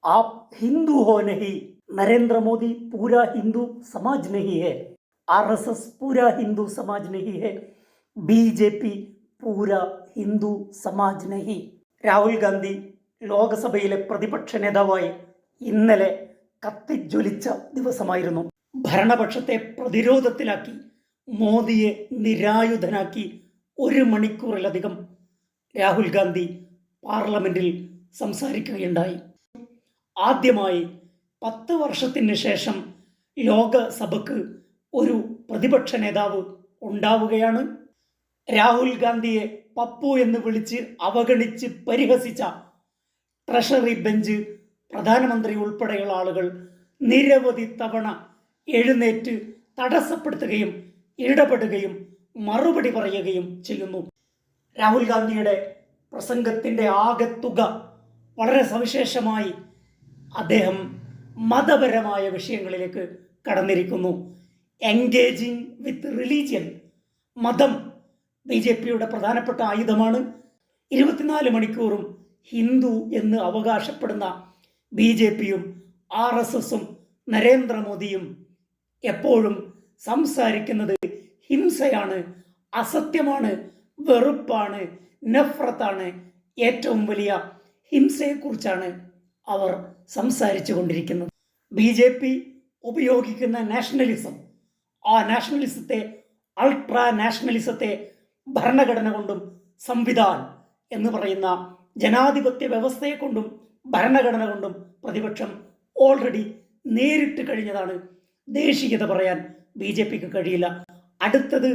आप हिंदू हो नहीं, नरेंद्र मोदी पूरा हिंदू समाज नहीं है, आरएसएस पूरा हिंदू समाज नहीं है, ബിജെപി പൂരാ ഹിന്ദു സമാജ് നഹി. രാഹുൽ ഗാന്ധി ലോകസഭയിലെ പ്രതിപക്ഷ നേതാവായി ഇന്നലെ കത്തിജ്വലിച്ച ദിവസമായിരുന്നു. ഭരണപക്ഷത്തെ പ്രതിരോധത്തിലാക്കി മോദിയെ നിരായുധനാക്കി 1 മണിക്കൂറിലധികം രാഹുൽ ഗാന്ധി പാർലമെന്റിൽ സംസാരിക്കുകയുണ്ടായി. ആദ്യമായി 10 വർഷത്തിന് ശേഷം ലോകസഭയ്ക്ക് ഒരു പ്രതിപക്ഷ നേതാവ് ഉണ്ടാവുകയാണ്. രാഹുൽ ഗാന്ധിയെ പപ്പു എന്ന് വിളിച്ച് അവഗണിച്ച് പരിഹസിച്ച ട്രഷറി ബെഞ്ച്, പ്രധാനമന്ത്രി ഉൾപ്പെടെയുള്ള ആളുകൾ നിരവധി തവണ എഴുന്നേറ്റ് തടസ്സപ്പെടുത്തുകയും ഇടപെടുകയും മറുപടി പറയുകയും ചെയ്യുന്നു. രാഹുൽ ഗാന്ധിയുടെ പ്രസംഗത്തിൻ്റെ ആകെ തുക വളരെ സവിശേഷമായി അദ്ദേഹം മതപരമായ വിഷയങ്ങളിലേക്ക് കടന്നിരിക്കുന്നു. എൻഗേജിങ് വിത്ത് റിലീജിയൻ, മതം ബിജെപിയുടെ പ്രധാനപ്പെട്ട ആയുധമാണ്. 24 മണിക്കൂറും ഹിന്ദു എന്ന് അവകാശപ്പെടുന്ന ബിജെപിയും ആർഎസ്എസും നരേന്ദ്രമോദിയും എപ്പോഴും സംസാരിക്കുന്നത് ഹിംസയാണ്, അസത്യമാണ്, വെറുപ്പാണ്, നഫ്രത്താണ്. ഏറ്റവും വലിയ ഹിംസയെക്കുറിച്ചാണ് അവർ സംസാരിച്ചു കൊണ്ടിരിക്കുന്നത്. ബിജെപി ഉപയോഗിക്കുന്ന നാഷണലിസം, ആ നാഷണലിസത്തെ, അൾട്രാ നാഷണലിസത്തെ ഭരണഘടന കൊണ്ടും സംവിധാൻ എന്ന് പറയുന്ന ജനാധിപത്യ വ്യവസ്ഥയെ കൊണ്ടും ഭരണഘടന കൊണ്ടും പ്രതിപക്ഷം ഓൾറെഡി നേരിട്ട് കഴിഞ്ഞതാണ്. ദേശീയത പറയാൻ ബിജെപിക്ക് കഴിയില്ല. അടുത്തത്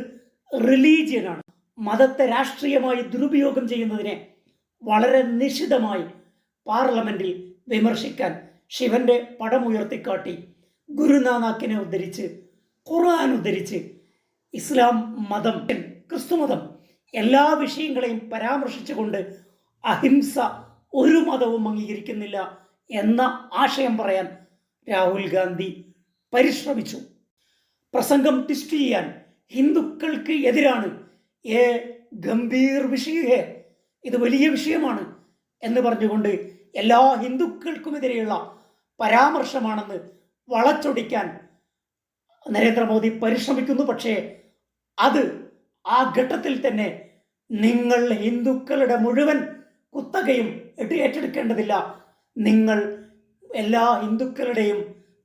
റിലീജിയനാണ്. മതത്തെ രാഷ്ട്രീയമായി ദുരുപയോഗം ചെയ്യുന്നതിനെ വളരെ നിശിതമായി പാർലമെന്റിൽ വിമർശിക്കാൻ ശിവന്റെ പടം ഉയർത്തിക്കാട്ടി, ഗുരുനാനാക്കിനെ ഉദ്ധരിച്ച്, ഖുർആൻ ഉദ്ധരിച്ച്, ഇസ്ലാം മതം, ക്രിസ്തുമതം എല്ലാ വിഷയങ്ങളെയും പരാമർശിച്ചുകൊണ്ട് അഹിംസ ഒരു മതവും അംഗീകരിക്കുന്നില്ല എന്ന ആശയം പറയാൻ രാഹുൽ ഗാന്ധി പരിശ്രമിച്ചു. പ്രസംഗം ട്വിസ്റ്റ് ചെയ്യാൻ ഹിന്ദുക്കൾക്ക് എതിരാണ്, ഏ ഗംഭീർ വിഷയ, ഇത് വലിയ വിഷയമാണ് എന്ന് പറഞ്ഞുകൊണ്ട് എല്ലാ ഹിന്ദുക്കൾക്കുമെതിരെയുള്ള പരാമർശമാണെന്ന് വളച്ചൊടിക്കാൻ നരേന്ദ്രമോദി പരിശ്രമിക്കുന്നു. പക്ഷേ അത് ആ ഘട്ടത്തിൽ തന്നെ നിങ്ങൾ ഹിന്ദുക്കളുടെ മുഴുവൻ കുത്തകയും ഏറ്റെടുക്കേണ്ടതില്ല, നിങ്ങൾ എല്ലാ ഹിന്ദുക്കളുടെയും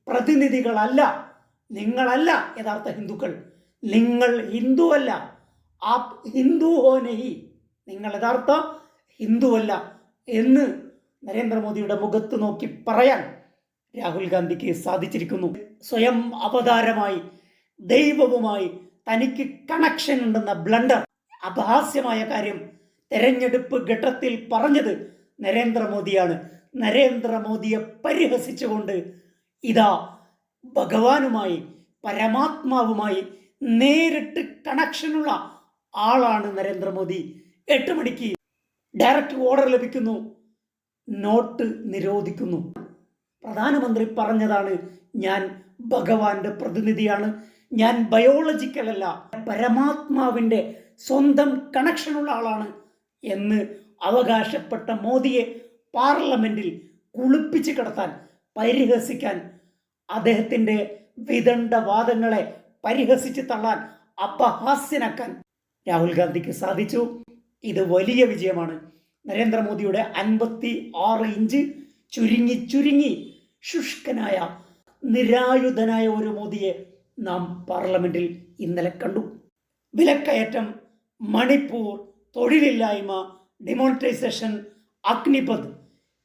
പ്രതിനിധികളല്ല, നിങ്ങളല്ല യഥാർത്ഥ ഹിന്ദുക്കൾ, നിങ്ങൾ ഹിന്ദുവല്ല, ആ ഹിന്ദു ഹോ നഹി, നിങ്ങൾ യഥാർത്ഥ ഹിന്ദുവല്ല എന്ന് നരേന്ദ്രമോദിയുടെ മുഖത്ത് നോക്കി പറയാൻ രാഹുൽ ഗാന്ധിക്ക് സാധിച്ചിരിക്കുന്നു. സ്വയം അവതാരമായി ദൈവവുമായി തനിക്ക് കണക്ഷൻ ഉണ്ടെന്ന ബ്ലണ്ടർ, അപഹാസ്യമായ കാര്യം തെരഞ്ഞെടുപ്പ് ഘട്ടത്തിൽ പറഞ്ഞത് നരേന്ദ്രമോദിയാണ്. നരേന്ദ്രമോദിയെ പരിഹസിച്ചുകൊണ്ട് ഇതാ ഭഗവാനുമായി, പരമാത്മാവുമായി നേരിട്ട് കണക്ഷനുള്ള ആളാണ് നരേന്ദ്രമോദി. 8 മണിക്ക് ഡയറക്റ്റ് ഓർഡർ ലഭിക്കുന്നു, നോട്ട് നിരോധിക്കുന്നു. പ്രധാനമന്ത്രി പറഞ്ഞതാണ്, ഞാൻ ഭഗവാന്റെ പ്രതിനിധിയാണ്, ഞാൻ ബയോളജിക്കൽ അല്ല, പരമാത്മാവിൻ്റെ സ്വന്തം കണക്ഷനുള്ള ആളാണ് എന്ന് അവകാശപ്പെട്ട മോദിയെ പാർലമെന്റിൽ കുളിപ്പിച്ച് കിടത്താൻ, പരിഹസിക്കാൻ, അദ്ദേഹത്തിൻ്റെ വിദണ്ഡ വാദങ്ങളെ പരിഹസിച്ച് തള്ളാൻ, അപഹാസ്യനാക്കാൻ രാഹുൽ ഗാന്ധിക്ക് സാധിച്ചു. ഇത് വലിയ വിജയമാണ്. നരേന്ദ്രമോദിയുടെ 56 ഇഞ്ച് ചുരുങ്ങി ശുഷ്കനായ, നിരായുധനായ ഒരു മോദിയെ നാം പാർലമെന്റിൽ ഇന്നലെ കണ്ടു. വിലക്കയറ്റം, മണിപ്പൂർ, തൊഴിലില്ലായ്മ, ഡിമോണിറ്റൈസേഷൻ, അഗ്നിപഥ്,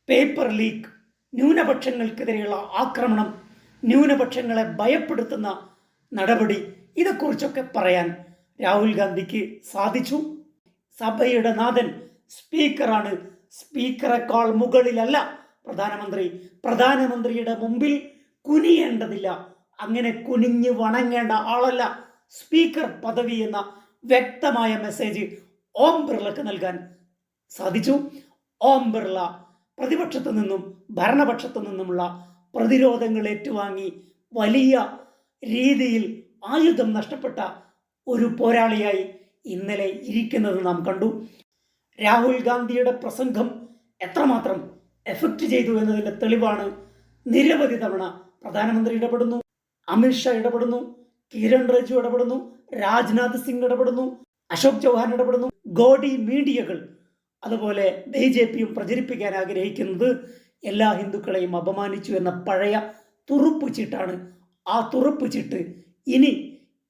പേപ്പർ ലീക്ക്, ന്യൂനപക്ഷങ്ങൾക്കെതിരെയുള്ള ആക്രമണം, ന്യൂനപക്ഷങ്ങളെ ഭയപ്പെടുത്തുന്ന നടപടി, ഇതേക്കുറിച്ചൊക്കെ പറയാൻ രാഹുൽ ഗാന്ധിക്ക് സാധിച്ചു. സഭയുടെ നാഥൻ സ്പീക്കറാണ്, സ്പീക്കറെക്കാൾ മുകളിലല്ല പ്രധാനമന്ത്രി. പ്രധാനമന്ത്രിയുടെ മുമ്പിൽ കുനിയേണ്ടതില്ല, അങ്ങനെ കുനിഞ്ഞ് വണങ്ങേണ്ട ആളല്ല സ്പീക്കർ പദവി എന്ന വ്യക്തമായ മെസ്സേജ് ഓം ബിർളക്ക് നൽകാൻ സാധിച്ചു. ഓം ബിർള പ്രതിപക്ഷത്തു നിന്നും ഭരണപക്ഷത്തു നിന്നുമുള്ള പ്രതിരോധങ്ങൾ ഏറ്റുവാങ്ങി വലിയ രീതിയിൽ ആയുധം നഷ്ടപ്പെട്ട ഒരു പോരാളിയായി ഇന്നലെ ഇരിക്കുന്നത് നാം കണ്ടു. രാഹുൽ ഗാന്ധിയുടെ പ്രസംഗം എത്രമാത്രം എഫക്റ്റ് ചെയ്തു എന്നതിൻ്റെ തെളിവാണ് നിരവധി തവണ പ്രധാനമന്ത്രി ഇടപെടുന്നു, അമിത്ഷാ ഇടപെടുന്നു, കിരൺ റിജിജു ഇടപെടുന്നു, രാജ്നാഥ് സിംഗ് ഇടപെടുന്നു, അശോക് ചൗഹാൻ ഇടപെടുന്നു. ഗോഡി മീഡിയകൾ അതുപോലെ BJPയും പ്രചരിപ്പിക്കാൻ ആഗ്രഹിക്കുന്നത് എല്ലാ ഹിന്ദുക്കളെയും അപമാനിച്ചു എന്ന പഴയ തുറുപ്പ് ചീട്ടാണ്. ആ തുറുപ്പ് ചീട്ട് ഇനി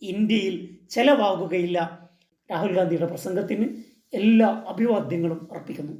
ഇന്ത്യയിൽ ചെലവാകുകയില്ല. രാഹുൽ ഗാന്ധിയുടെ പ്രസംഗത്തിന് എല്ലാ അഭിവാദ്യങ്ങളും അർപ്പിക്കുന്നു.